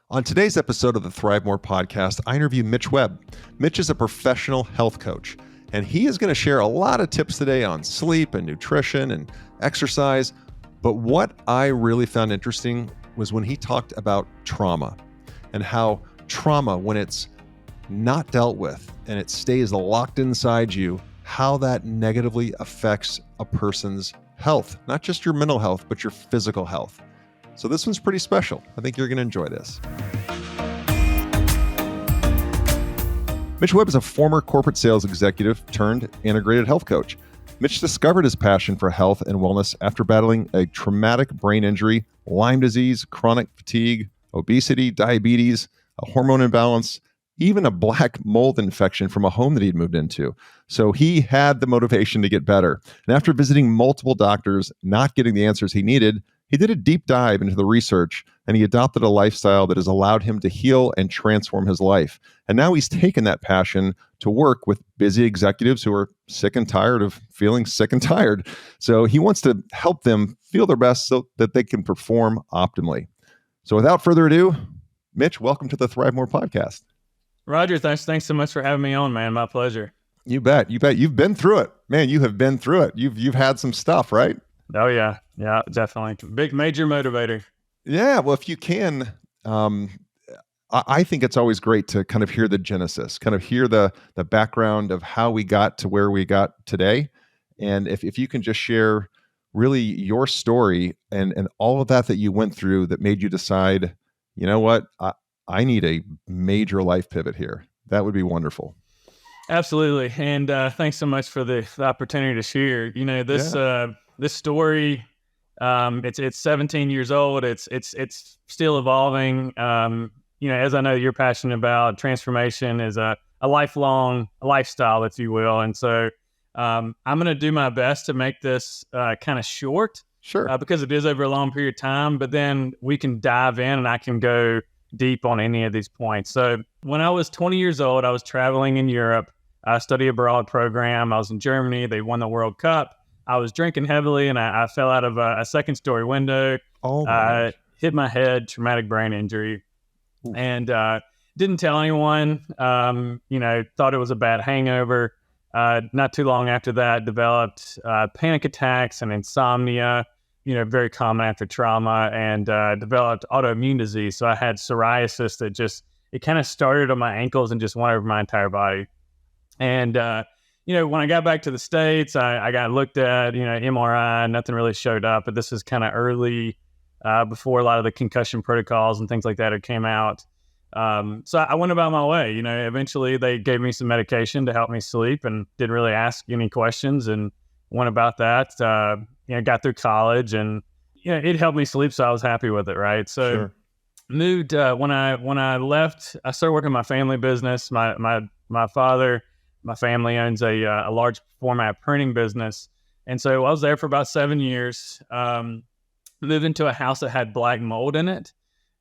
On today's episode of the ThriveMore podcast, I interview Mitch Webb. Mitch is a professional health coach, and he is going to share a lot of tips today on sleep and nutrition and exercise. But what I really found interesting was when he talked about trauma and how trauma, when it's not dealt with and it stays locked inside you, how that negatively affects a person's health, not just your mental health, but your physical health. So this one's pretty special. I think you're going to enjoy this. Mitch Webb is a former corporate sales executive turned integrated health coach. Mitch discovered his passion for health and wellness after battling a traumatic brain injury, Lyme disease, chronic fatigue, obesity, diabetes, a hormone imbalance, even a black mold infection from a home that he'd moved into. So he had the motivation to get better. And after visiting multiple doctors, not getting the answers he needed, he did a deep dive into the research, and he adopted a lifestyle that has allowed him to heal and transform his life. And now he's taken that passion to work with busy executives who are sick and tired of feeling sick and tired. So he wants to help them feel their best so that they can perform optimally. So without further ado, Mitch, welcome to the ThriveMore podcast. Roger, thanks so much for having me on, man. My pleasure. You bet. You've been through it, man. You have been through it. You've had some stuff, right? Oh yeah, definitely. Big major motivator. Yeah. Well, if you can, I think it's always great to kind of hear the genesis, kind of hear the background of how we got to where we got today, and if you can just share really your story and all of that you went through that made you decide, you know what, I need a major life pivot here. That would be wonderful. Absolutely. And thanks so much for the opportunity to share. You know, this story, it's 17 years old. It's still evolving. You know, as I know you're passionate about, transformation is a lifelong lifestyle, if you will. And so I'm going to do my best to make this kind of short. Sure. Because it is over a long period of time, but then we can dive in and I can go deep on any of these points. So when I was 20 years old, I was traveling in Europe. I study abroad program. I was in Germany. They won the World Cup. I was drinking heavily and I fell out of a second story window. Hit my head, traumatic brain injury. Ooh. And didn't tell anyone, thought it was a bad hangover. Not too long after that, developed panic attacks and insomnia, very common after trauma, and developed autoimmune disease. So I had psoriasis that it kind of started on my ankles and just went over my entire body. And, when I got back to the States, I got looked at, MRI, nothing really showed up, but this is kind of early before a lot of the concussion protocols and things like that had came out. So I went about my way. Eventually they gave me some medication to help me sleep and didn't really ask any questions and went about that. Got through college and, it helped me sleep. So I was happy with it. Right. So sure. Moved, when I left, I started working my family business. My father, my family owns a large format printing business. And so I was there for about 7 years, moved into a house that had black mold in it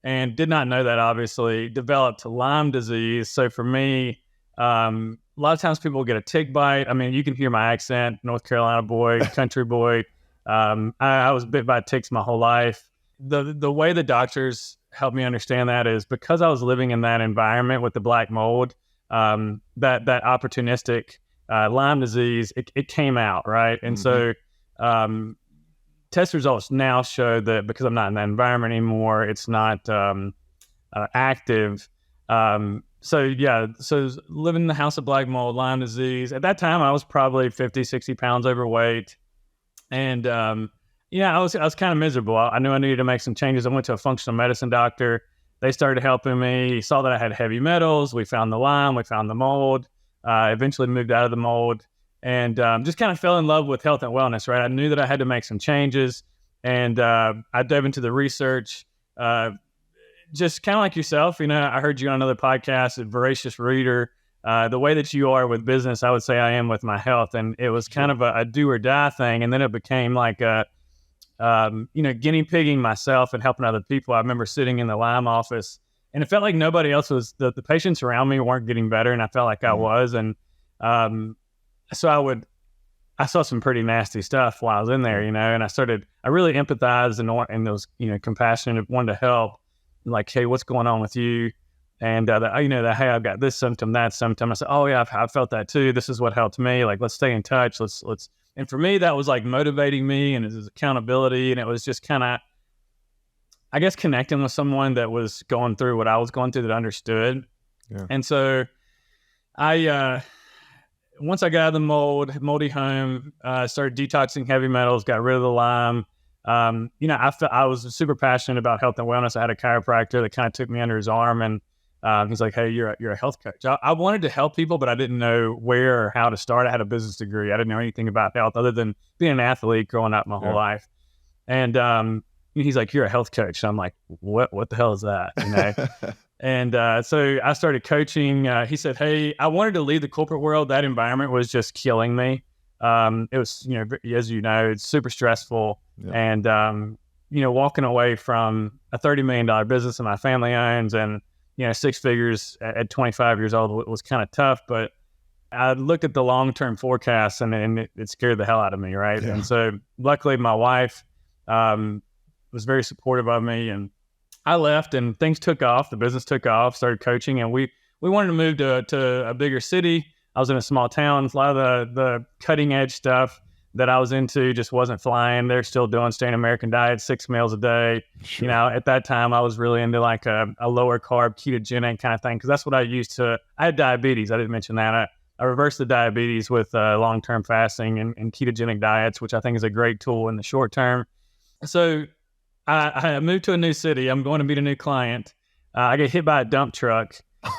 and did not know that, obviously. Developed Lyme disease. So for me, a lot of times people get a tick bite. I mean, you can hear my accent, North Carolina boy, country boy. I was bit by ticks my whole life. The way the doctors helped me understand that is because I was living in that environment with the black mold, that opportunistic Lyme disease, it came out, right? And so test results now show that because I'm not in that environment anymore, it's not active. So living in the house of black mold, Lyme disease. At that time, I was probably 50, 60 pounds overweight. And I was kind of miserable. I knew I needed to make some changes. I went to a functional medicine doctor. They started helping me. He saw that I had heavy metals. We found the Lyme. We found the mold. Eventually moved out of the mold and just kind of fell in love with health and wellness, right? I knew that I had to make some changes. And I dove into the research, just kind of like yourself. I heard you on another podcast, a voracious reader. The way that you are with business, I would say I am with my health. And it was kind of a do or die thing. And then it became like guinea pigging myself and helping other people. I remember sitting in the Lyme office and it felt like nobody else was, the patients around me weren't getting better. And I felt like I was. And so I saw some pretty nasty stuff while I was in there, and I really empathized and was, compassionate, wanted to help. like, hey, what's going on with you? And hey, I've got this symptom, that symptom. I said, oh yeah, I've felt that too. This is what helped me. Like, let's stay in touch. Let's. And for me, that was like motivating me, and it was accountability, and it was just kind of, I guess, connecting with someone that was going through what I was going through, that understood. Yeah. And so I, once I got out of the moldy home, started detoxing heavy metals, got rid of the Lyme. I was super passionate about health and wellness. I had a chiropractor that kind of took me under his arm, and he's like, hey, you're a health coach. I wanted to help people, but I didn't know where or how to start. I had a business degree. I didn't know anything about health other than being an athlete growing up my whole life. And he's like, you're a health coach. And I'm like, what the hell is that? And so I started coaching. He said, hey, I wanted to leave the corporate world. That environment was just killing me. It was, as you know, it's super stressful. Yeah. And, walking away from a $30 million business that my family owns and, 6 figures at 25 years old was kind of tough. But I looked at the long-term forecast and it scared the hell out of me, right? Yeah. And so luckily my wife was very supportive of me, and I left and things took off. The business took off, started coaching, and we wanted to move to a bigger city. I was in a small town. A lot of the cutting edge stuff that I was into just wasn't flying. They're still doing staying American diet, 6 meals a day. Sure. At that time I was really into like a lower carb ketogenic kind of thing, because that's what I used to. I had diabetes. I didn't mention that. I reversed the diabetes with long-term fasting and ketogenic diets, which I think is a great tool in the short term. So I moved to a new city. I'm going to meet a new client. I get hit by a dump truck,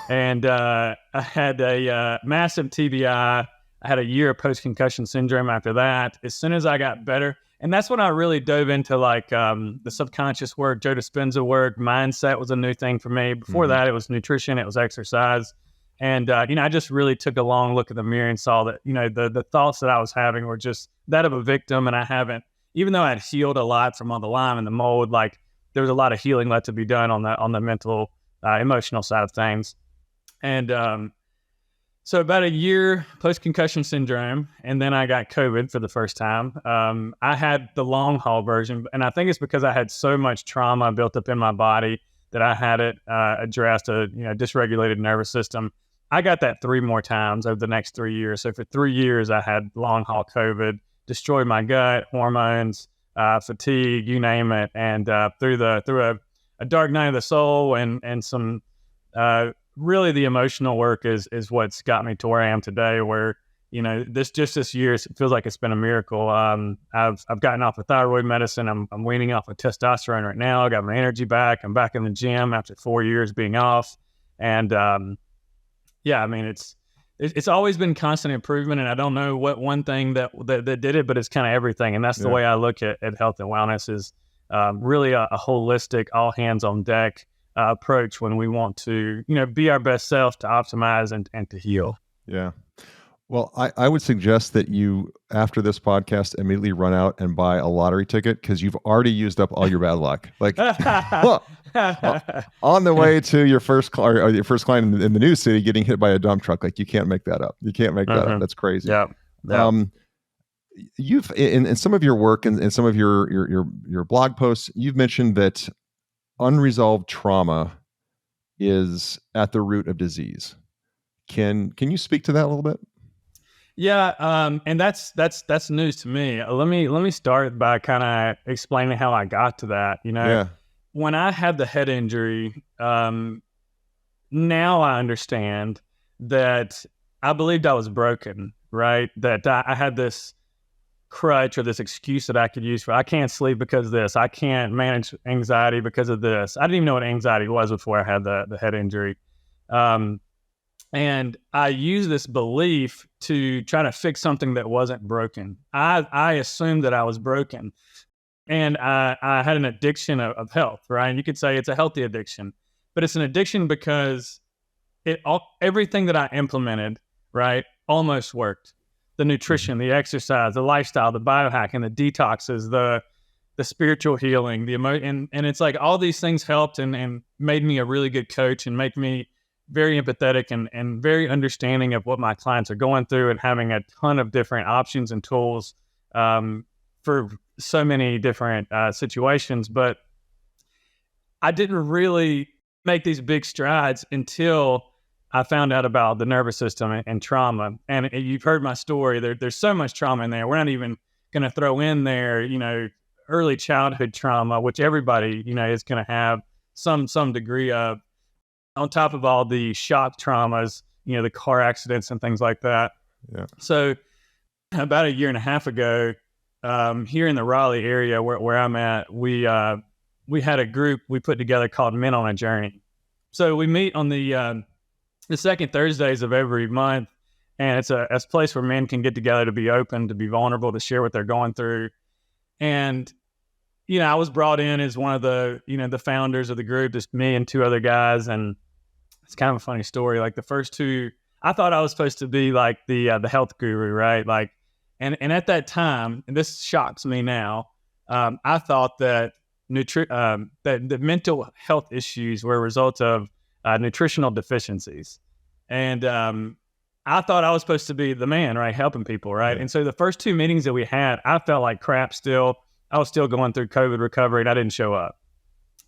and I had a massive TBI. I had a year of post-concussion syndrome after that. As soon as I got better, and that's when I really dove into like the subconscious work, Joe Dispenza work. Mindset was a new thing for me. Before that, it was nutrition, it was exercise. And, I just really took a long look at the mirror and saw that, the thoughts that I was having were just that of a victim. And I haven't, even though I'd healed a lot from all the Lyme and the mold, like there was a lot of healing left to be done on the mental, emotional side of things. And so about a year post-concussion syndrome, and then I got COVID for the first time. I had the long haul version, and I think it's because I had so much trauma built up in my body that I had it addressed, a dysregulated nervous system. I got that 3 more times over the next 3 years. So for 3 years, I had long haul COVID, destroyed my gut, hormones, fatigue, you name it. And through a dark night of the soul and some really the emotional work is what's got me to where I am today, where this year it feels like it's been a miracle. I've gotten off of thyroid medicine. I'm weaning off of testosterone right now. I got my energy back. I'm back in the gym after 4 years being off. And it's always been constant improvement. And I don't know what one thing that did it, but it's kind of everything. And that's the way I look at health and wellness is really a holistic, all hands on deck approach when we want to, be our best self, to optimize and to heal. Yeah. Well, I would suggest that you, after this podcast, immediately run out and buy a lottery ticket, because you've already used up all your bad luck. Like on the way to your first client in the new city getting hit by a dump truck. Like, you can't make that up. You can't make that up. That's crazy. Yeah. You've in some of your work and some of your blog posts, you've mentioned that unresolved trauma is at the root of disease. Can you speak to that a little bit? Yeah, and that's news to me. Let me start by kind of explaining how I got to that. When I had the head injury, now I understand that I believed I was broken, right? That I had this crutch or this excuse that I could use for, I can't sleep because of this. I can't manage anxiety because of this. I didn't even know what anxiety was before I had the head injury. And I used this belief to try to fix something that wasn't broken. I assumed that I was broken, and I had an addiction of health, right? And you could say it's a healthy addiction, but it's an addiction because everything that I implemented, right, almost worked. The nutrition, the exercise, the lifestyle, the biohacking, the detoxes, the spiritual healing, the emotion, and it's like all these things helped and made me a really good coach and make me very empathetic and very understanding of what my clients are going through, and having a ton of different options and tools for so many different situations. But I didn't really make these big strides until I found out about the nervous system and trauma. And you've heard my story. There's so much trauma in there. We're not even going to throw in there, early childhood trauma, which everybody, is going to have some degree of, on top of all the shock traumas, the car accidents and things like that. Yeah. So about a year and a half ago, here in the Raleigh area where I'm at, we had a group we put together called Men on a Journey. So we meet on the second Thursdays of every month, and it's a place where men can get together to be open, to be vulnerable, to share what they're going through. And I was brought in as one of the the founders of the group, just me and two other guys, and it's kind of a funny story. Like the first two, I thought I was supposed to be like the health guru, right? Like, and at that time, and this shocks me now, I thought that that the mental health issues were a result of nutritional deficiencies, and I thought I was supposed to be the man, right, helping people, right? Yeah. And so the first two meetings that we had, I felt like crap. I was still going through COVID recovery, and I didn't show up.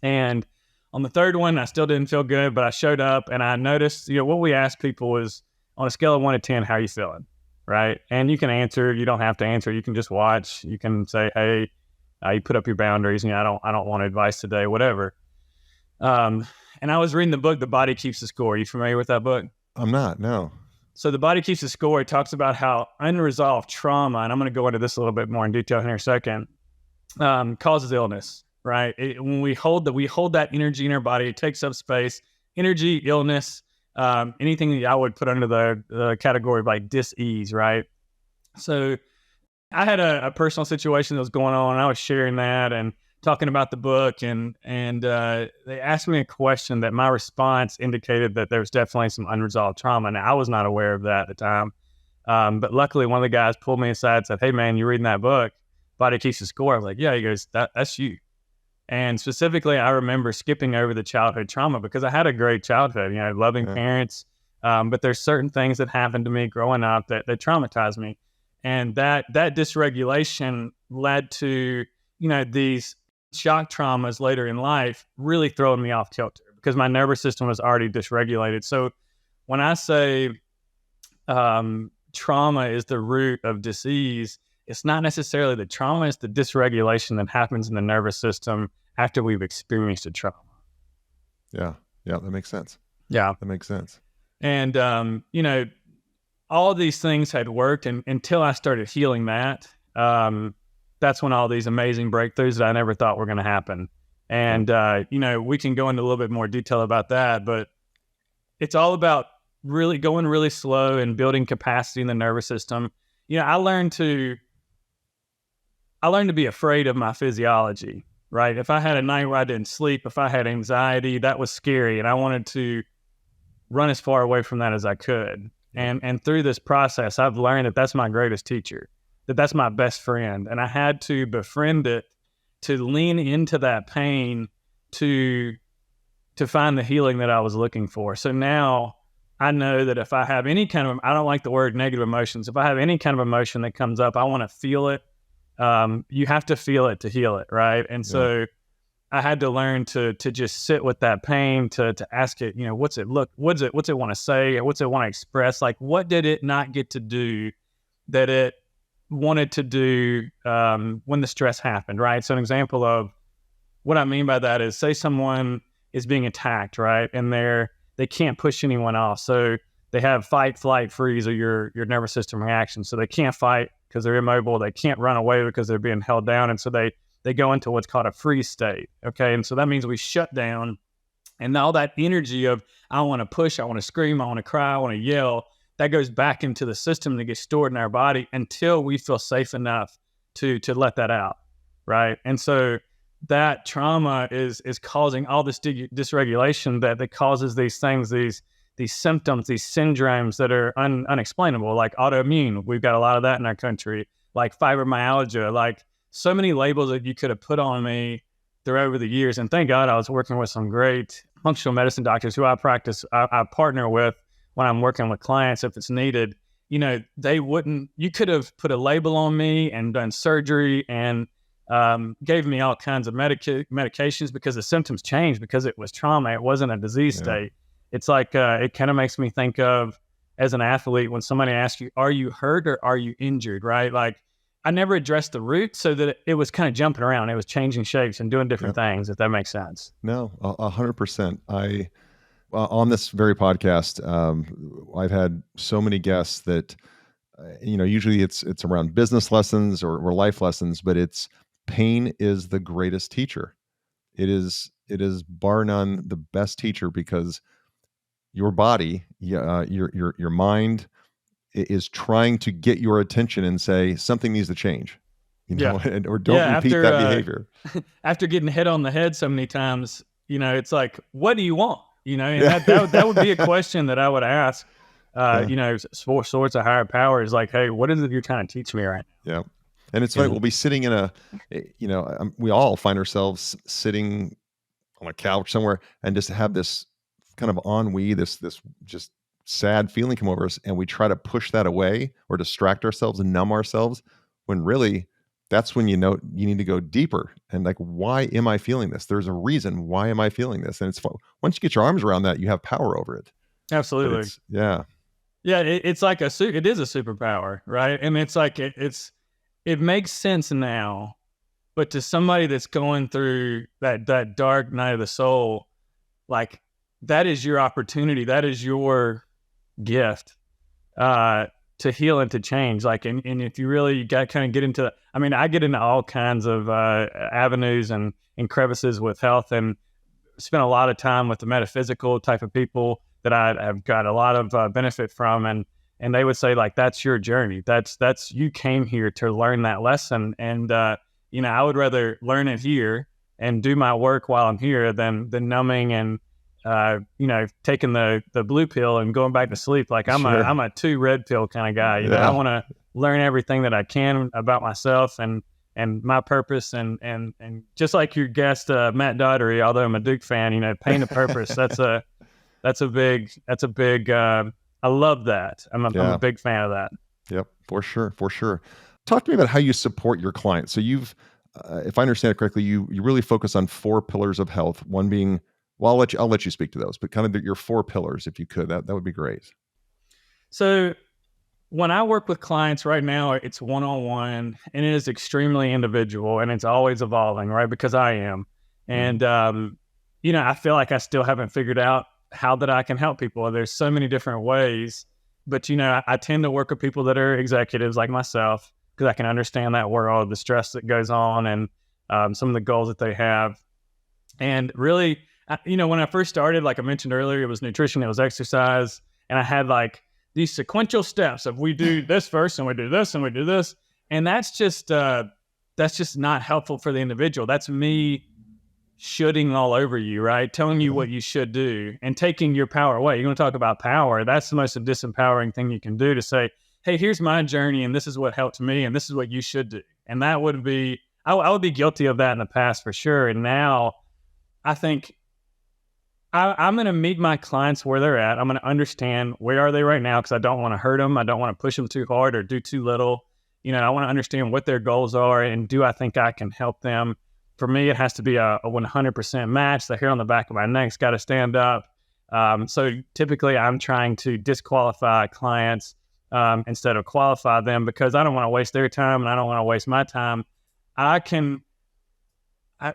And on the third one, I still didn't feel good, but I showed up, and I noticed, what we asked people was, on a scale of 1 to 10, how are you feeling, right? And you can answer. You don't have to answer. You can just watch. You can say, hey, you put up your boundaries. I don't want advice today, whatever. And I was reading the book, The Body Keeps the Score. Are you familiar with that book? I'm not, no. So The Body Keeps the Score. It talks about how unresolved trauma, and I'm going to go into this a little bit more in detail here in a second, causes illness. Right? When we hold that energy in our body, it takes up space. Energy, illness, anything that I would put under the category of like dis-ease, right? So I had a personal situation that was going on, and I was sharing that and talking about the book, and they asked me a question that my response indicated that there was definitely some unresolved trauma. Now, I was not aware of that at the time, but luckily one of the guys pulled me aside and said, hey man, you reading that book, Body Keeps the Score? I was like, yeah. He goes, that's you. And specifically, I remember skipping over the childhood trauma because I had a great childhood, loving parents. But there's certain things that happened to me growing up that traumatized me. And that dysregulation led to, these shock traumas later in life really throwing me off kilter because my nervous system was already dysregulated. So when I say trauma is the root of disease, it's not necessarily the trauma, it's the dysregulation that happens in the nervous system after we've experienced a trauma. Yeah, that makes sense. Yeah. That makes sense. And, all of these things had worked until I started healing that. That's when all these amazing breakthroughs that I never thought were going to happen. And, we can go into a little bit more detail about that, but it's all about really going really slow and building capacity in the nervous system. I learned to be afraid of my physiology, right? If I had a night where I didn't sleep, if I had anxiety, that was scary. And I wanted to run as far away from that as I could. And through this process, I've learned that that's my greatest teacher, that's my best friend. And I had to befriend it, to lean into that pain, to find the healing that I was looking for. So now I know that if I have any kind of, I don't like the word negative emotions. If I have any kind of emotion that comes up, I want to feel it. You have to feel it to heal it, right? And so I had to learn to just sit with that pain, to ask it, what's it want to say? What's it want to express? Like, what did it not get to do that it wanted to do when the stress happened, right? So an example of what I mean by that is, say someone is being attacked, right? And they can't push anyone off. So they have fight, flight, freeze, or your nervous system reaction. So they can't fight because they're immobile. They can't run away because they're being held down. And so they go into what's called a freeze state. Okay. And so that means we shut down, and all that energy of, I want to push, I want to scream, I want to cry, I want to yell, that goes back into the system that gets stored in our body until we feel safe enough to let that out. Right. And so that trauma is causing all this dysregulation that causes these things, these symptoms, these syndromes that are unexplainable, like autoimmune. We've got a lot of that in our country, like fibromyalgia, like so many labels that you could have put on me through over the years. And thank God I was working with some great functional medicine doctors who I partner with when I'm working with clients if it's needed. You could have put a label on me and done surgery and gave me all kinds of medications because the symptoms changed because it was trauma. It wasn't a disease state. It's like, it kind of makes me think of, as an athlete, when somebody asks you, are you hurt or are you injured, right? Like, I never addressed the root, so that it was kind of jumping around. It was changing shapes and doing different things, if that makes sense. No, 100%. On this very podcast, I've had so many guests that, usually it's around business lessons or life lessons, but it's pain is the greatest teacher. It is bar none the best teacher, because your body, your mind is trying to get your attention and say something needs to change, or don't repeat that behavior. After getting hit on the head so many times, it's like, what do you want? And that would be a question that I would ask, sorts of higher powers, like, hey, what is it you're trying to teach me right now? Yeah. And it's funny, we'll be sitting in we all find ourselves sitting on a couch somewhere and just have this kind of ennui, this just sad feeling come over us, and we try to push that away or distract ourselves and numb ourselves, when really that's when you need to go deeper and like, why am I feeling this? There's a reason. Why am I feeling this? And it's fun. Once you get your arms around that, you have power over it. Absolutely. Yeah. It's like it is a superpower, right? And it's like, it makes sense now, but to somebody that's going through that dark night of the soul, like, that is your opportunity. That is your gift to heal and to change. Like, and if you really got kind of get into, I get into all kinds of avenues and crevices with health, and spent a lot of time with the metaphysical type of people that I've got a lot of benefit from. And they would say, like, that's your journey. That's you came here to learn that lesson. And, I would rather learn it here and do my work while I'm here than numbing and, taking the blue pill and going back to sleep. Like, I'm a 2 red pill kind of guy. I want to learn everything that I can about myself and my purpose. And just like your guest, Matt Daugherty, although I'm a Duke fan, pain to purpose. That's a big, I love that. I'm a big fan of that. Yep. For sure. Talk to me about how you support your clients. So you've, if I understand it correctly, you really focus on 4 pillars of health. One being, well, I'll let you speak to those, but kind of your 4 pillars, if you could, that would be great. So when I work with clients right now, it's one-on-one, and it is extremely individual, and it's always evolving, right? Because I am. And, I feel like I still haven't figured out how that I can help people. There's so many different ways, but, I tend to work with people that are executives like myself, because I can understand that world, the stress that goes on, and some of the goals that they have. And really, when I first started, like I mentioned earlier, it was nutrition, it was exercise. And I had like these sequential steps of, we do this first and we do this and we do this. And that's just not helpful for the individual. That's me shoulding all over you, right? Telling you what you should do and taking your power away. You're going to talk about power. That's the most disempowering thing you can do, to say, hey, here's my journey and this is what helped me and this is what you should do. And that would be, I would be guilty of that in the past for sure. And now I think I'm going to meet my clients where they're at. I'm going to understand where are they right now, because I don't want to hurt them. I don't want to push them too hard or do too little. I want to understand what their goals are, and do I think I can help them? For me, it has to be a 100% match. The hair on the back of my neck's got to stand up. So typically I'm trying to disqualify clients instead of qualify them, because I don't want to waste their time and I don't want to waste my time.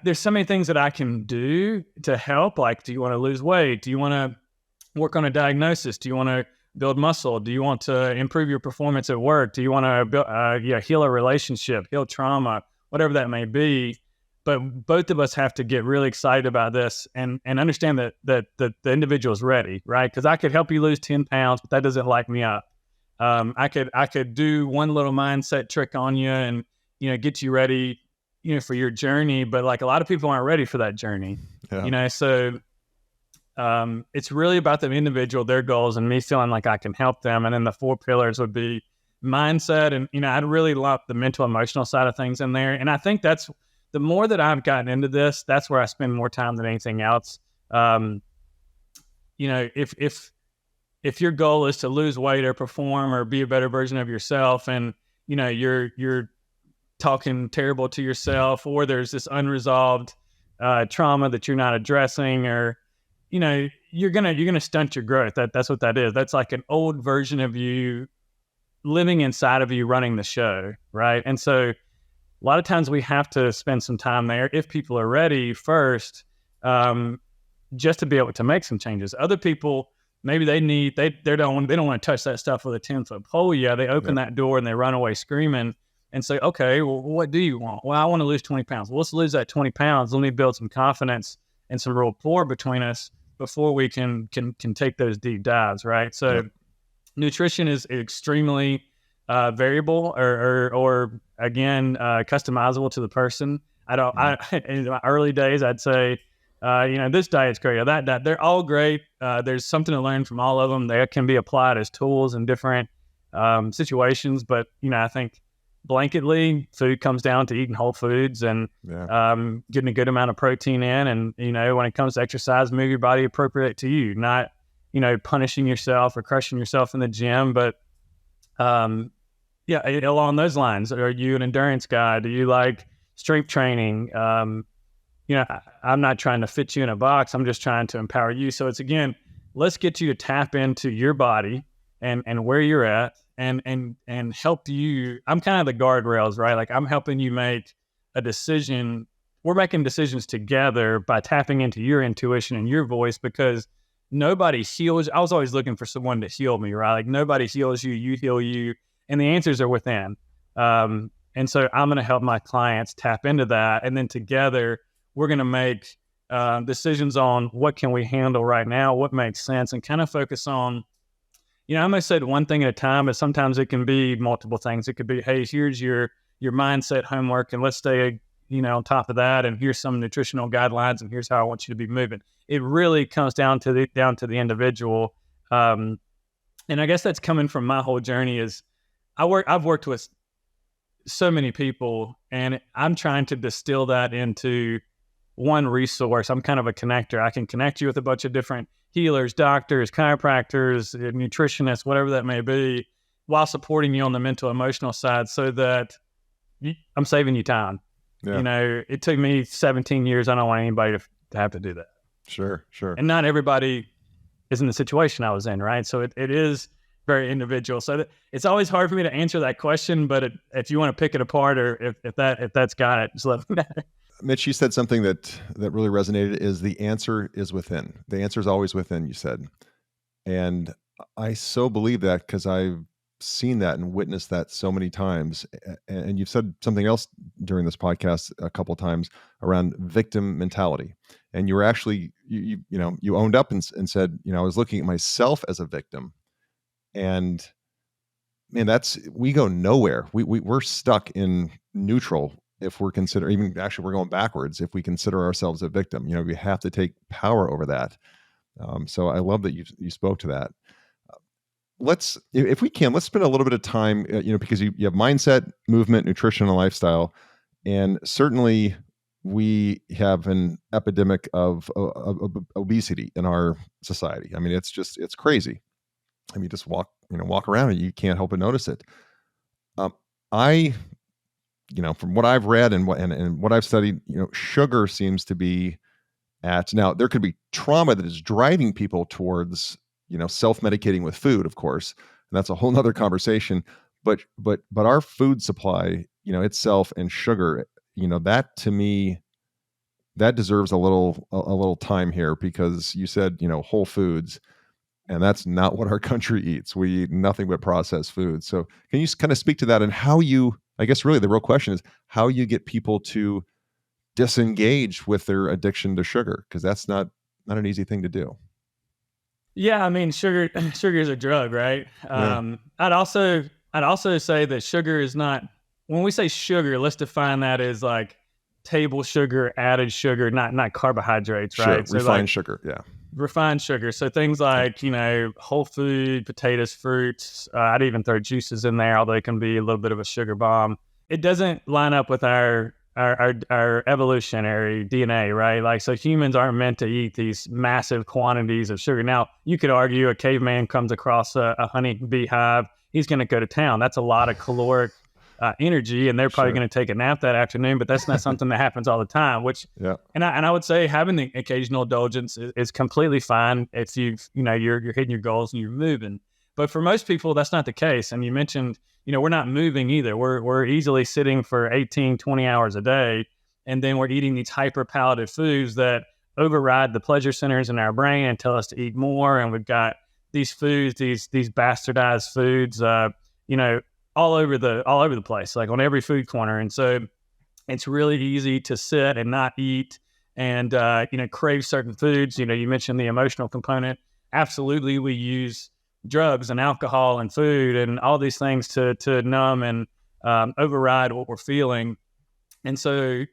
There's so many things that I can do to help. Like, do you want to lose weight? Do you want to work on a diagnosis? Do you want to build muscle? Do you want to improve your performance at work? Do you want to heal a relationship, heal trauma, whatever that may be? But both of us have to get really excited about this and understand that the individual is ready, right? Because I could help you lose 10 pounds, but that doesn't light me up. I could do one little mindset trick on you and get you ready, for your journey. But like, a lot of people aren't ready for that journey, so it's really about the individual, their goals, and me feeling like I can help them. And then the 4 pillars would be mindset. And, I'd really love the mental, emotional side of things in there. And I think that's, the more that I've gotten into this, that's where I spend more time than anything else. If your goal is to lose weight or perform or be a better version of yourself, and, you're talking terrible to yourself, or there's this unresolved trauma that you're not addressing, or you're gonna stunt your growth. That's what that is. That's like an old version of you living inside of you running the show, right? And so a lot of times we have to spend some time there if people are ready first, just to be able to make some changes. Other people, maybe they don't want to touch that stuff with a 10-foot pole. Yeah, they open that door and they run away screaming and say, okay, well, what do you want? Well, I want to lose 20 pounds. Well, let's lose that 20 pounds. Let me build some confidence and some rapport between us before we can take those deep dives, right? So nutrition is extremely variable or again, customizable to the person. In my early days, I'd say, this diet's great, that diet, they're all great. There's something to learn from all of them. They can be applied as tools in different situations. But, I think blanketly, food comes down to eating whole foods and getting a good amount of protein in. And, when it comes to exercise, move your body appropriate to you, not, punishing yourself or crushing yourself in the gym. But, along those lines, are you an endurance guy? Do you like strength training? I'm not trying to fit you in a box. I'm just trying to empower you. So it's, again, let's get you to tap into your body and where you're at and help you. I'm kind of the guardrails, right? Like, I'm helping you make a decision. We're making decisions together by tapping into your intuition and your voice, because nobody heals. I was always looking for someone to heal me, right? Like, nobody heals you, you heal you, and the answers are within. And so I'm going to help my clients tap into that. And then together, we're going to make decisions on what can we handle right now, what makes sense, and kind of focus on, I might say one thing at a time, but sometimes it can be multiple things. It could be, hey, here's your mindset homework, and let's stay, on top of that. And here's some nutritional guidelines, and here's how I want you to be moving. It really comes down to the individual. And I guess that's coming from my whole journey is I've worked with so many people, and I'm trying to distill that into one resource. I'm kind of a connector. I can connect you with a bunch of different healers, doctors, chiropractors, nutritionists, whatever that may be, while supporting you on the mental, emotional side, so that I'm saving you time. Yeah. It took me 17 years. I don't want anybody to have to do that. Sure. And not everybody is in the situation I was in, right? So it is very individual. So it's always hard for me to answer that question, but if you want to pick it apart, or if that's got it, just let me know. Mitch, you said something that really resonated, is the answer is within. The answer is always within, you said. And I so believe that, because I've seen that and witnessed that so many times. And you've said something else during this podcast a couple of times around victim mentality. And you were actually, you owned up and said, I was looking at myself as a victim. And man, we go nowhere. We're stuck in neutral if we're considering, we're going backwards if we consider ourselves a victim. We have to take power over that. So I love that you spoke to that. If we can, let's spend a little bit of time, because you have mindset, movement, nutrition, and lifestyle. And certainly we have an epidemic of obesity in our society. I mean, it's crazy. I mean, just walk around and you can't help but notice it. From what I've read and what I've studied, sugar seems to be now there could be trauma that is driving people towards, self-medicating with food, of course, and that's a whole nother conversation. But our food supply, itself, and sugar, that to me, that deserves a little time here, because you said, whole foods. And that's not what our country eats. We eat nothing but processed food. So can you kind of speak to that, and how I guess really the real question is how you get people to disengage with their addiction to sugar? Because that's not an easy thing to do. Yeah, I mean, sugar is a drug, right? Yeah. I'd also say that sugar is not, when we say sugar, let's define that as like table sugar, added sugar, not carbohydrates, right? Sure, refined sugar, yeah. Refined sugar. So things like, whole food, potatoes, fruits. I'd even throw juices in there, although it can be a little bit of a sugar bomb. It doesn't line up with our evolutionary DNA, right? Like, so humans aren't meant to eat these massive quantities of sugar. Now, you could argue a caveman comes across a honey bee hive, he's going to go to town. That's a lot of caloric energy, and they're probably Sure. going to take a nap that afternoon, but that's not something that happens all the time, Yeah. and I would say having the occasional indulgence is completely fine if you're hitting your goals and you're moving. But for most people, that's not the case. And you mentioned, we're not moving either. We're easily sitting for 18, 20 hours a day, and then we're eating these hyper palatable foods that override the pleasure centers in our brain and tell us to eat more. And we've got these foods, these bastardized foods, all over the place, like on every food corner. And so it's really easy to sit and not eat and crave certain foods. You mentioned the emotional component. Absolutely, we use drugs and alcohol and food and all these things to numb and override what we're feeling. And so,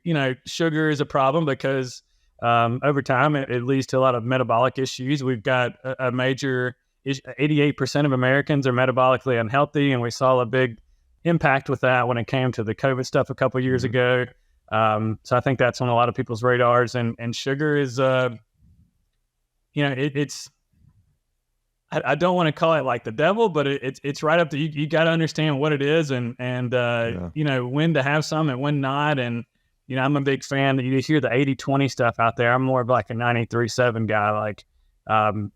sugar is a problem because over time it leads to a lot of metabolic issues. We've got a major 88% of Americans are metabolically unhealthy, and we saw a big impact with that when it came to the COVID stuff a couple of years ago. So I think that's on a lot of people's radars, and sugar is, it's, I don't want to call it like the devil, but it's right up to you. You got to understand what it is and when to have some and when not. And, I'm a big fan that you hear the 80-20 stuff out there. I'm more of like a 93-7 guy, like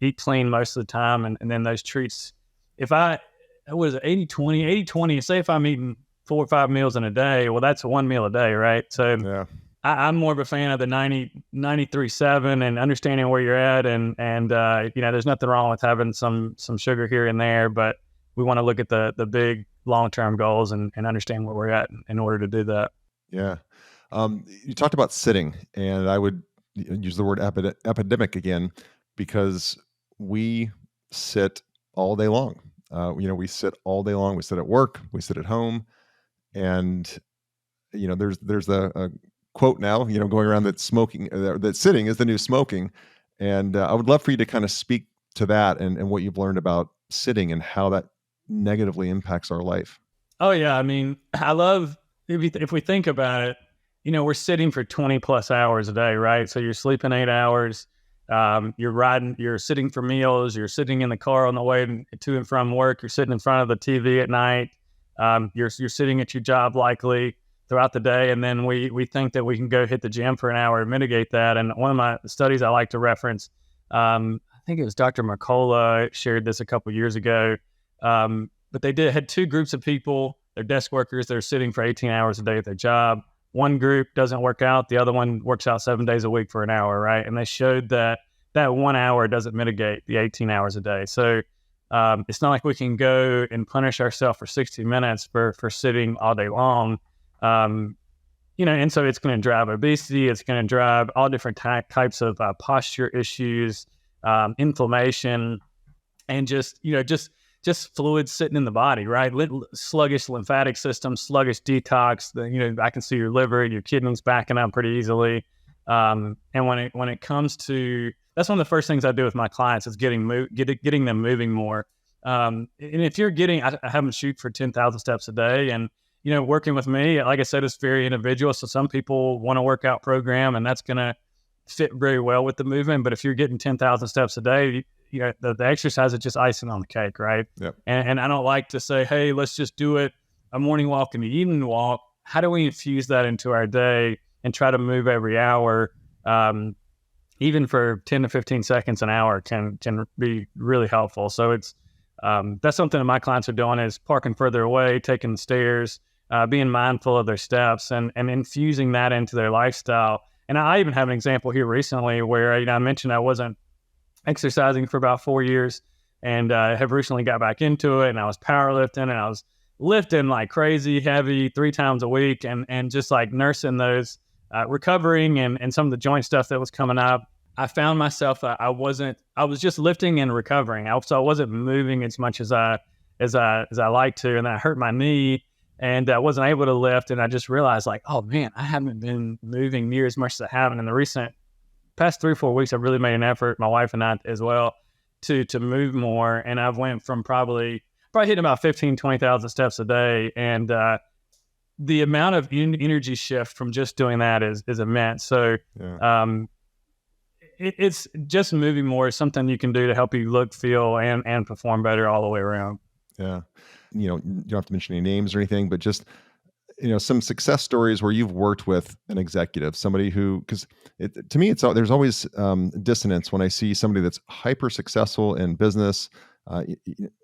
eat clean most of the time. And then those treats, if I was 80-20, say if I'm eating 4 or 5 meals in a day, well, that's one meal a day, right? So Yeah. I'm more of a fan of the 93-7 and understanding where you're at. And there's nothing wrong with having some sugar here and there, but we want to look at the big long-term goals and understand where we're at in order to do that. Yeah. You talked about sitting, and I would use the word epidemic again, because we sit all day long. We sit all day long. We sit at work, we sit at home, and there's a quote now, going around that sitting is the new smoking. And I would love for you to kind of speak to that and what you've learned about sitting and how that negatively impacts our life. Oh yeah. I mean, I love, if we think about it, we're sitting for 20 plus hours a day, right? So you're sleeping 8 hours, you're sitting for meals, you're sitting in the car on the way to and from work, you're sitting in front of the TV at night, you're sitting at your job likely throughout the day. And then we think that we can go hit the gym for an hour and mitigate that. And one of my studies I like to reference, I think it was Dr. Mercola shared this a couple of years ago. But they had 2 groups of people. They're desk workers. They're sitting for 18 hours a day at their job. One group doesn't work out. The other one works out 7 days a week for an hour, right? And they showed that 1 hour doesn't mitigate the 18 hours a day. So it's not like we can go and punish ourselves for 60 minutes for sitting all day long. And so it's going to drive obesity. It's going to drive all different types of posture issues, inflammation, and just fluids sitting in the body, right? Sluggish lymphatic system, sluggish detox. I can see your liver and your kidneys backing up pretty easily. And when it comes to, that's one of the first things I do with my clients is getting them moving more. And if you're I have them shoot for 10,000 steps a day, and working with me, like I said, it's very individual. So some people want a workout program, and that's going to fit very well with the movement. But if you're getting 10,000 steps a day, the exercise is just icing on the cake, right? Yep. And I don't like to say, hey, let's just do it a morning walk and an evening walk. How do we infuse that into our day and try to move every hour? Even for 10 to 15 seconds an hour can be really helpful. So it's that's something that my clients are doing, is parking further away, taking the stairs, being mindful of their steps, and infusing that into their lifestyle. And I even have an example here recently where I mentioned I wasn't exercising for about 4 years, and have recently got back into it. And I was powerlifting, and I was lifting like crazy heavy 3 times a week, and just like nursing those, recovering and some of the joint stuff that was coming up. I found myself, I was just lifting and recovering. So I wasn't moving as much as I like to. And I hurt my knee, and I wasn't able to lift. And I just realized, like, oh man, I haven't been moving near as much as I have. And in the past 3 or 4 weeks, I've really made an effort, my wife and I as well, to move more. And I've went from probably hitting about 15, 20,000 steps a day. And the amount of energy shift from just doing that is immense. So it's just moving more is something you can do to help you look, feel, and perform better all the way around. Yeah. You don't have to mention any names or anything, but just some success stories where you've worked with an executive, somebody who, because to me, there's always dissonance when I see somebody that's hyper successful in business,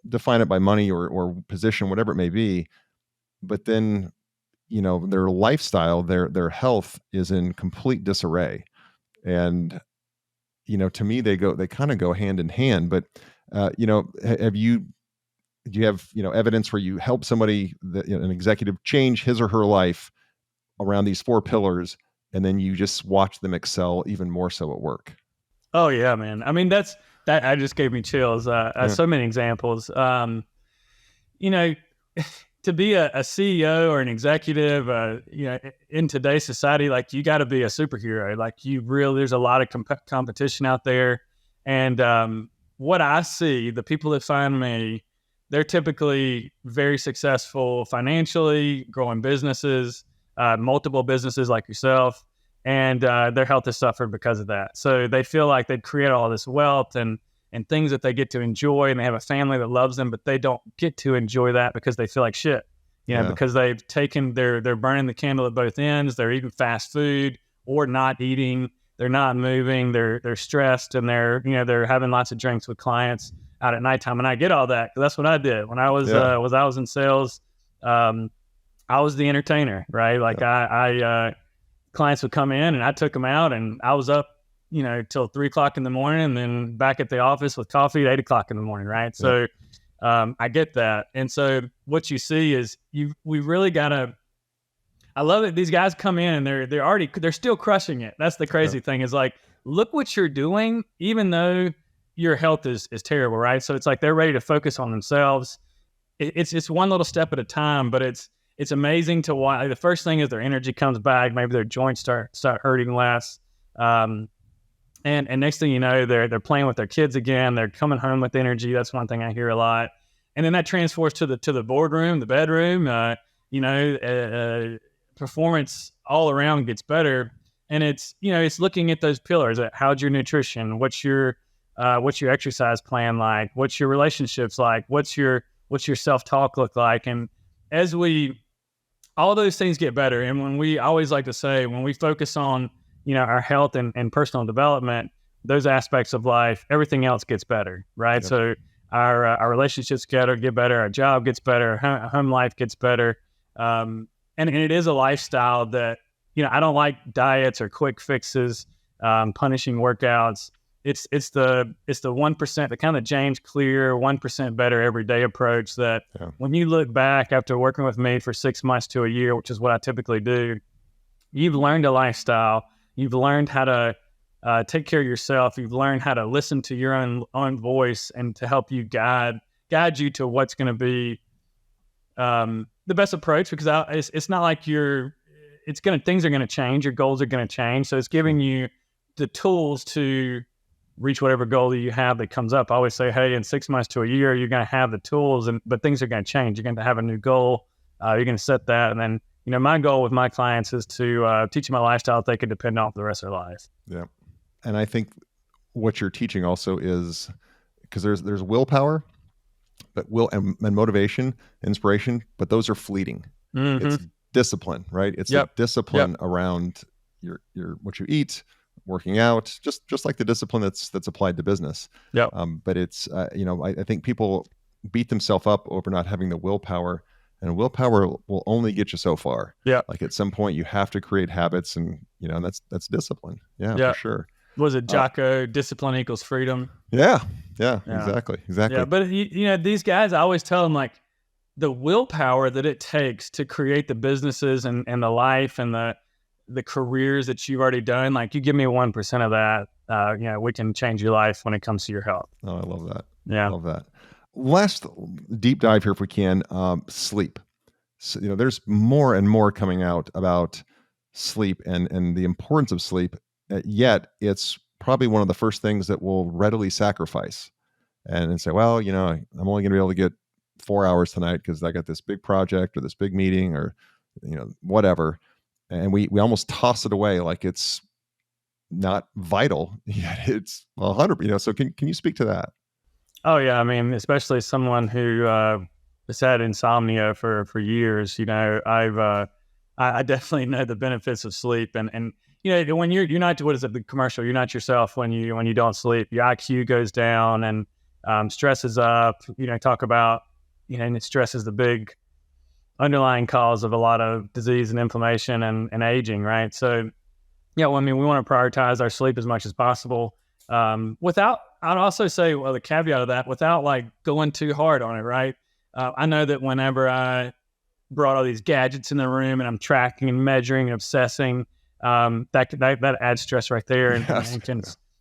define it by money or position, whatever it may be, but then their lifestyle, their health is in complete disarray. And to me, they kind of go hand in hand. But have you do you have evidence where you help somebody, an executive, change his or her life around these four pillars, and then you just watch them excel even more so at work? Oh yeah, man. I mean, that I just gave me chills. So many examples. To be a CEO or an executive, in today's society, like, you got to be a superhero. Like, there's a lot of competition out there. And what I see, the people that find me, they're typically very successful financially, growing businesses, multiple businesses like yourself, and their health has suffered because of that. So they feel like they've created all this wealth and things that they get to enjoy, and they have a family that loves them, but they don't get to enjoy that because they feel like shit, because they've taken, they're burning the candle at both ends. They're eating fast food or not eating. They're not moving. They're stressed, and they're having lots of drinks with clients out at nighttime. And I get all that, because that's what I did when I was I was in sales. I was the entertainer, right? Like, I clients would come in and I took them out, and I was up, till 3:00 in the morning, and then back at the office with coffee at 8:00 in the morning. Right. So, I get that. And so what you see is we really gotta, I love it. These guys come in and they're still crushing it. That's the crazy thing, is like, look what you're doing, even though your health is terrible. Right. So it's like, they're ready to focus on themselves. It's one little step at a time, but it's amazing to watch. The first thing is their energy comes back. Maybe their joints start hurting less. And next thing you know, they're playing with their kids again. They're coming home with energy. That's one thing I hear a lot. And then that transfers to the boardroom, the bedroom. Performance all around gets better. And it's looking at those pillars. How's your nutrition? What's your exercise plan like? What's your relationships like? What's your self-talk look like? And as all those things get better. And I always like to say, when we focus on our health and personal development, those aspects of life, everything else gets better, right? Yep. So our relationships get better, our job gets better, home life gets better, and it is a lifestyle that I don't like diets or quick fixes, punishing workouts. It's the 1%, the kind of James Clear 1% better every day approach that when you look back after working with me for 6 months to a year, which is what I typically do, you've learned a lifestyle. You've learned how to take care of yourself. You've learned how to listen to your own voice, and to help you guide you to what's going to be the best approach. Because it's not like things are going to change. Your goals are going to change. So it's giving you the tools to reach whatever goal that you have that comes up. I always say, hey, in 6 months to a year, you're going to have the tools, but things are going to change. You're going to have a new goal. You're going to set that, and then my goal with my clients is to teach them a lifestyle that they can depend on for the rest of their life. Yeah. And I think what you're teaching also is, because there's willpower, but and motivation, inspiration, but those are fleeting. Mm-hmm. It's discipline, right? It's the discipline around your what you eat, working out, just like the discipline that's applied to business. Yeah. But it's I think people beat themselves up over not having the willpower. And willpower will only get you so far. Yeah. Like, at some point you have to create habits, and that's discipline. Yeah, for sure. Was it Jocko? Discipline equals freedom. Yeah. Exactly. Yeah, but these guys, I always tell them, like, the willpower that it takes to create the businesses and the life and the careers that you've already done. Like, you give me 1% of that, we can change your life when it comes to your health. Oh, I love that. Yeah, I love that. Last deep dive here, if we can, sleep. So, there's more and more coming out about sleep and the importance of sleep, yet it's probably one of the first things that we'll readily sacrifice and say, well, I'm only going to be able to get 4 hours tonight because I got this big project or this big meeting or, whatever. And we almost toss it away like it's not vital, yet it's 100, so can you speak to that? Oh yeah, I mean, especially someone who has had insomnia for years. I've I definitely know the benefits of sleep, and when you're not, what is it, the commercial? You're not yourself when you don't sleep. Your IQ goes down, and stress is up. Talk about and stress is the big underlying cause of a lot of disease and inflammation and aging, right? So yeah, well, I mean, we want to prioritize our sleep as much as possible. I'd also say, well, the caveat of that, without like going too hard on it, right? I know that whenever I brought all these gadgets in the room and I'm tracking and measuring and obsessing, that adds stress right there, Yes.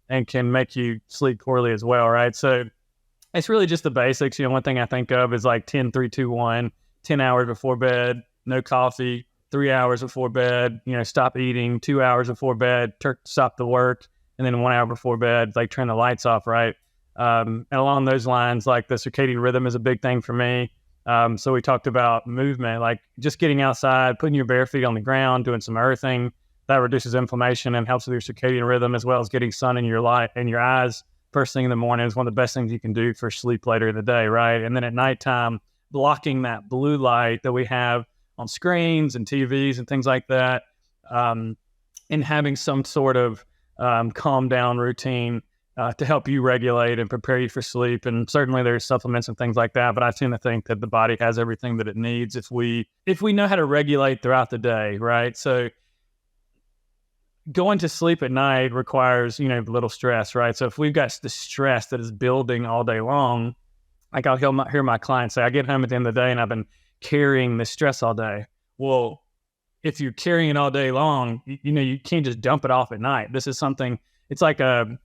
and can make you sleep poorly as well, right? So it's really just the basics. One thing I think of is like 10, 3, 2, 1, 10 hours before bed, no coffee, 3 hours before bed, stop eating, 2 hours before bed, stop the work, and then 1 hour before bed, like turn the lights off, right? And along those lines, like the circadian rhythm is a big thing for me. So we talked about movement, like just getting outside, putting your bare feet on the ground, doing some earthing. That reduces inflammation and helps with your circadian rhythm, as well as getting sun in your eyes first thing in the morning is one of the best things you can do for sleep later in the day, right? And then at nighttime, blocking that blue light that we have on screens and TVs and things like that, and having some sort of calm down routine to help you regulate and prepare you for sleep. And certainly there's supplements and things like that, but I tend to think that the body has everything that it needs if we know how to regulate throughout the day, right? So going to sleep at night requires, little stress, right? So if we've got the stress that is building all day long, like I'll hear my clients say, I get home at the end of the day and I've been carrying this stress all day. Well, if you're carrying it all day long, you can't just dump it off at night. This is something, it's like a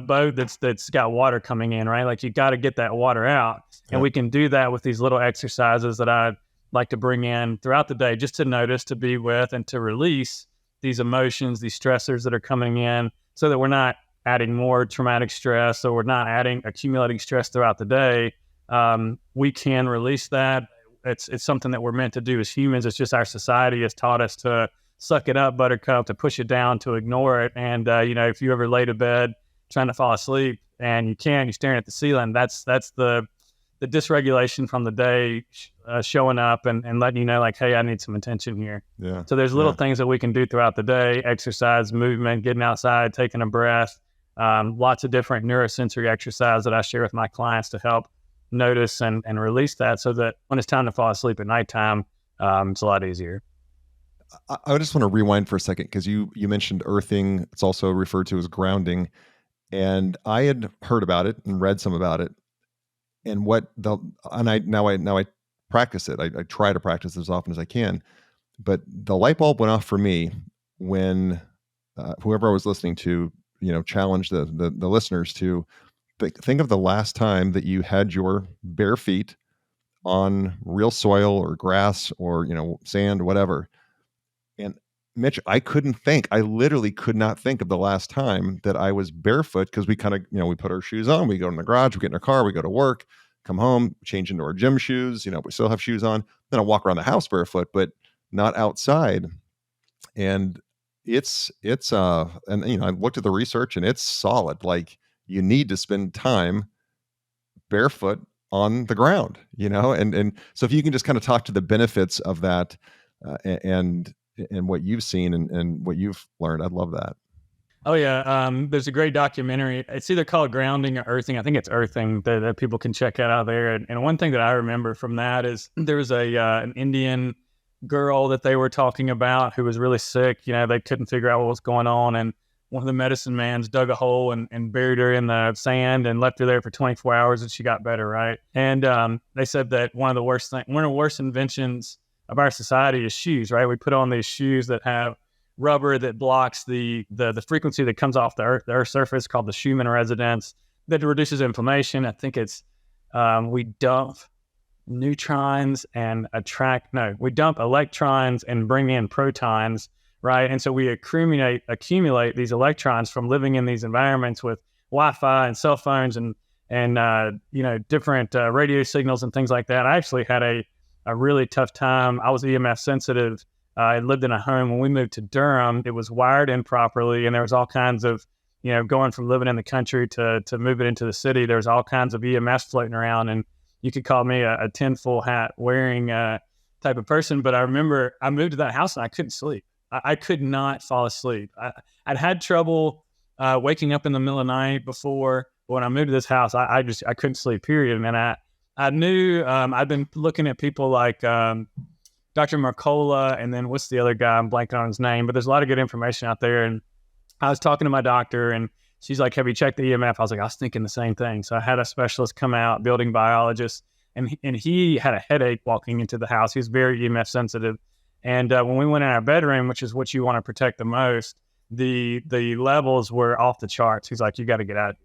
boat that's got water coming in, right? Like you got to get that water out. Yeah. And we can do that with these little exercises that I like to bring in throughout the day, just to notice, to be with, and to release these emotions, these stressors that are coming in, so that we're not adding more traumatic stress, or we're not accumulating stress throughout the day. We can release that. It's something that we're meant to do as humans. It's just our society has taught us to suck it up, buttercup, to push it down, to ignore it. And, if you ever lay to bed trying to fall asleep and you're staring at the ceiling, that's the dysregulation from the day showing up and letting you know, like, hey, I need some attention here. Yeah. So there's little things that we can do throughout the day: exercise, movement, getting outside, taking a breath, lots of different neurosensory exercise that I share with my clients to help notice and release that, so that when it's time to fall asleep at nighttime, it's a lot easier. I just want to rewind for a second, because you mentioned earthing. It's also referred to as grounding. And I had heard about it and read some about it. And I practice it. I try to practice as often as I can. But the light bulb went off for me when whoever I was listening to, challenged the listeners to think of the last time that you had your bare feet on real soil or grass or sand, whatever. And Mitch, I literally could not think of the last time that I was barefoot, because we kind of, we put our shoes on, we go in the garage, we get in our car, we go to work, come home, change into our gym shoes, we still have shoes on. Then I walk around the house barefoot, but not outside. And I looked at the research and it's solid. Like, you need to spend time barefoot on the ground, and so if you can just kind of talk to the benefits of that, and what you've seen and what you've learned, I'd love that. Oh yeah. There's a great documentary. It's either called Grounding or Earthing. I think it's Earthing that people can check out there. And one thing that I remember from that is there was an Indian girl that they were talking about who was really sick. They couldn't figure out what was going on. And one of the medicine mans dug a hole and buried her in the sand and left her there for 24 hours, and she got better, right? And they said that one of the worst inventions of our society is shoes, right? We put on these shoes that have rubber that blocks the frequency that comes off the earth surface, called the Schumann resonance, that reduces inflammation. I think it's we dump neutrons and we dump electrons and bring in protons, right? And so we accumulate these electrons from living in these environments with Wi-Fi and cell phones and different radio signals and things like that. I actually had a really tough time. I was EMF sensitive. I lived in a home. When we moved to Durham, it was wired improperly, and there was all kinds of, going from living in the country to moving into the city, there's all kinds of EMS floating around, and you could call me a tinfoil hat wearing type of person. But I remember I moved to that house and I couldn't sleep. I could not fall asleep. I'd had trouble waking up in the middle of the night before. But when I moved to this house, I couldn't sleep, period. And I knew I'd been looking at people like Dr. Mercola, and then what's the other guy? I'm blanking on his name, but there's a lot of good information out there. And I was talking to my doctor, and she's like, have you checked the EMF? I was like, I was thinking the same thing. So I had a specialist come out, building biologist, and he had a headache walking into the house. He was very EMF sensitive. And when we went in our bedroom, which is what you want to protect the most, the levels were off the charts. He's like, you got to get out of here.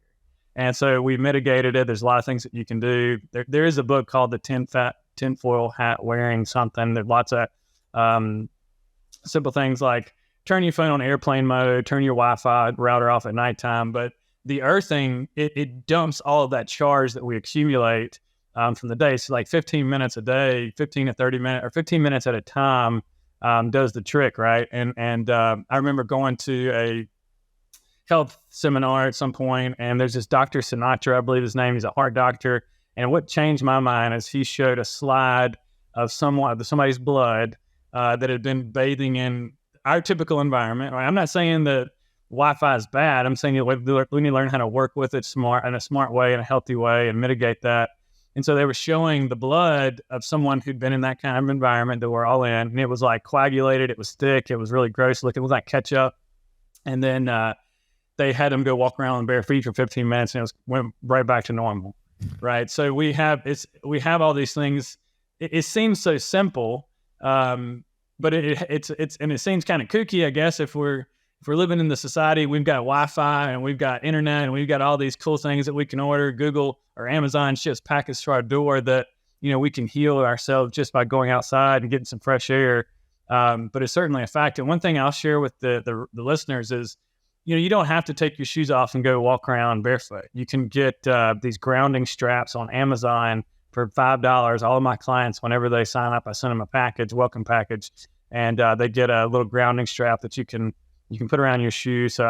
And so we mitigated it. There's a lot of things that you can do. There is a book called The Tinfoil Hat Wearing Something. There's lots of simple things like turn your phone on airplane mode, turn your Wi-Fi router off at nighttime. But the earthing, it dumps all of that charge that we accumulate from the day. So like 15 minutes a day, 15 to 30 minutes, or 15 minutes at a time does the trick, right? And I remember going to a health seminar at some point, and there's this Dr. Sinatra, I believe his name, he's a heart doctor. And what changed my mind is he showed a slide of somebody's blood that had been bathing in our typical environment. I'm not saying that Wi-Fi is bad. I'm saying we need to learn how to work with it in a smart way, in a healthy way, and mitigate that. And so they were showing the blood of someone who'd been in that kind of environment that we're all in, and it was like coagulated. It was thick. It was really gross looking. It was like ketchup. And then they had him go walk around in bare feet for 15 minutes, and went right back to normal. Right. So we have all these things. It seems so simple, but it seems kind of kooky, I guess, if we're living in the society. We've got Wi-Fi and we've got internet and we've got all these cool things that we can order. Google or Amazon ships packets to our door that, we can heal ourselves just by going outside and getting some fresh air. But it's certainly a fact. And one thing I'll share with the listeners is, you don't have to take your shoes off and go walk around barefoot. You can get these grounding straps on Amazon for $5. All of my clients, whenever they sign up, I send them a welcome package, and they get a little grounding strap that you can put around your shoe. So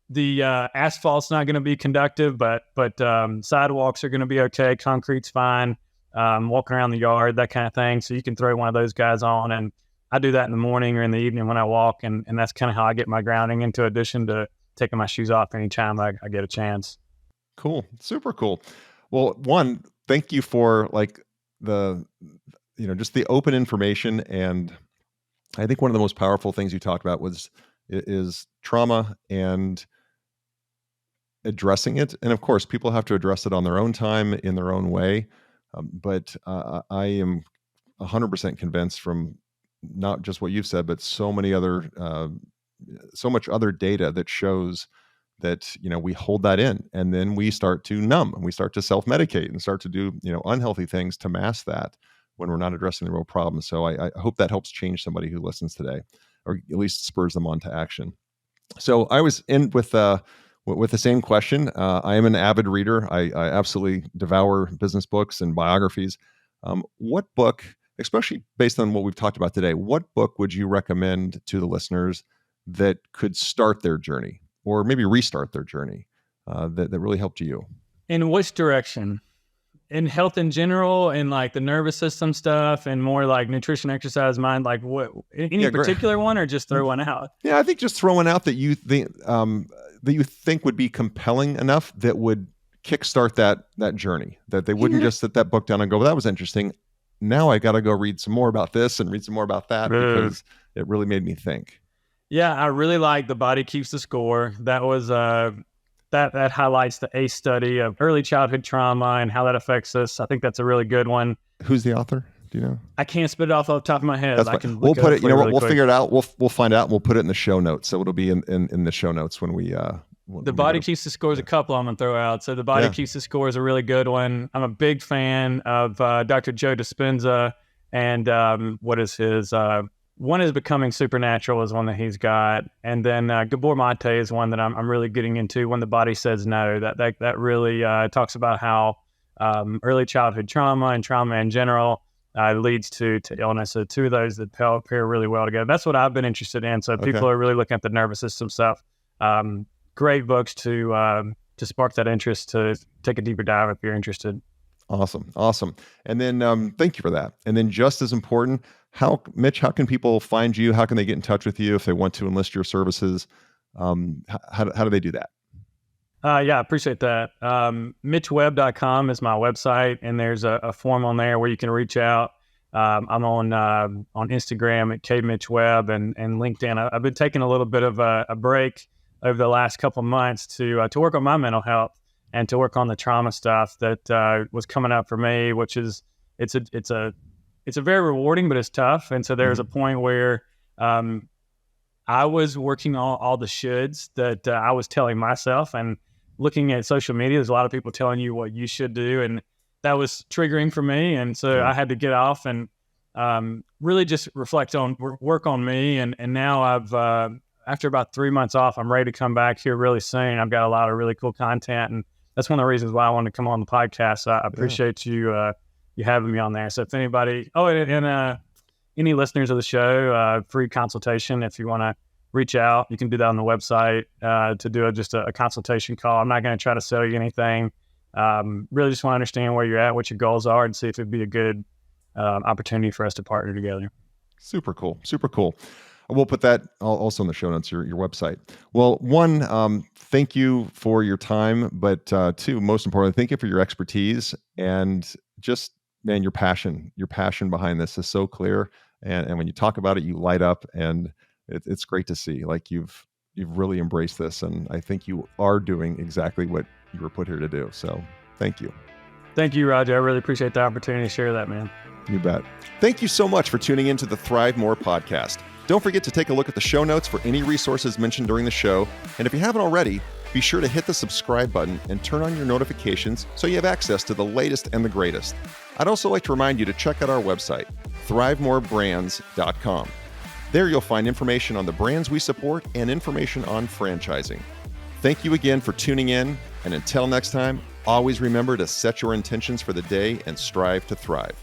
the asphalt's not going to be conductive, but sidewalks are going to be okay. Concrete's fine. Walking around the yard, that kind of thing. So you can throw one of those guys on, and I do that in the morning or in the evening when I walk, and that's kind of how I get my grounding, into addition to taking my shoes off anytime I get a chance. Cool. Super cool. Well, one, thank you for just the open information. And I think one of the most powerful things you talked about is trauma and addressing it. And of course, people have to address it on their own time, in their own way. But I am 100% convinced from not just what you've said, but so much other data that shows that, we hold that in, and then we start to numb, and we start to self-medicate and start to do, unhealthy things to mask that when we're not addressing the real problem. So I hope that helps change somebody who listens today, or at least spurs them on to action. So I was in with the same question. I am an avid reader. I absolutely devour business books and biographies. What book, especially based on what we've talked about today, what book would you recommend to the listeners that could start their journey, or maybe restart their journey, that really helped you? In which direction? In health in general, and like the nervous system stuff, and more like nutrition, exercise, mind, like what? Any particular one, or just throw one out? Yeah, I think just throw one out that you think would be compelling enough that would kickstart that journey. That they wouldn't just sit that book down and go, well, that was interesting. Now I got to go read some more about this and read some more about that, because it really made me think. Yeah, I really like The Body Keeps the Score. That was that highlights the ACE study of early childhood trauma and how that affects us. I think that's a really good one. Who's the author? Do you know? I can't spit it off the top of my head. We'll put it. We'll figure it out. We'll find out. And we'll put it in the show notes. So it'll be in the show notes when we. The Body Keeps the Score is a couple I'm going to throw out. So The Body Keeps the Score is a really good one. I'm a big fan of Dr. Joe Dispenza, and what is his? One is Becoming Supernatural is one that he's got, and then Gabor Mate is one that I'm really getting into. When the Body Says No, that really talks about how early childhood trauma and trauma in general leads to illness. So two of those that pair really well together. That's what I've been interested in. So people are really looking at the nervous system stuff. Great books to spark that interest, to take a deeper dive if you're interested. Awesome. And then thank you for that. And then just as important, Mitch, how can people find you? How can they get in touch with you if they want to enlist your services? How do they do that? Yeah, I appreciate that. MitchWebb.com is my website, and there's a form on there where you can reach out. I'm on Instagram at KMitchWebb and LinkedIn. I've been taking a little bit of a break over the last couple of months to work on my mental health and to work on the trauma stuff that was coming up for me, which is it's a very rewarding, but it's tough. And so there's a point where I was working on all the shoulds that I was telling myself, and looking at social media, there's a lot of people telling you what you should do, and that was triggering for me. And so I had to get off and really just reflect on work on me. And now I've after about 3 months off, I'm ready to come back here really soon. I've got a lot of really cool content, and that's one of the reasons why I wanted to come on the podcast. So I appreciate you having me on there. So if anybody, any listeners of the show, free consultation. If you want to reach out, you can do that on the website to do just a consultation call. I'm not going to try to sell you anything. Really just want to understand where you're at, what your goals are, and see if it'd be a good opportunity for us to partner together. Super cool. We'll put that also in the show notes, your website. Well, one, thank you for your time, but two, most importantly, thank you for your expertise and just, man, your passion behind this is so clear. And when you talk about it, you light up, and it's great to see. Like you've really embraced this, and I think you are doing exactly what you were put here to do. So thank you. Thank you, Roger. I really appreciate the opportunity to share that, man. You bet. Thank you so much for tuning into the ThriveMore podcast. Don't forget to take a look at the show notes for any resources mentioned during the show. And if you haven't already, be sure to hit the subscribe button and turn on your notifications so you have access to the latest and the greatest. I'd also like to remind you to check out our website, ThriveMoreBrands.com. There you'll find information on the brands we support and information on franchising. Thank you again for tuning in, and until next time, always remember to set your intentions for the day and strive to thrive.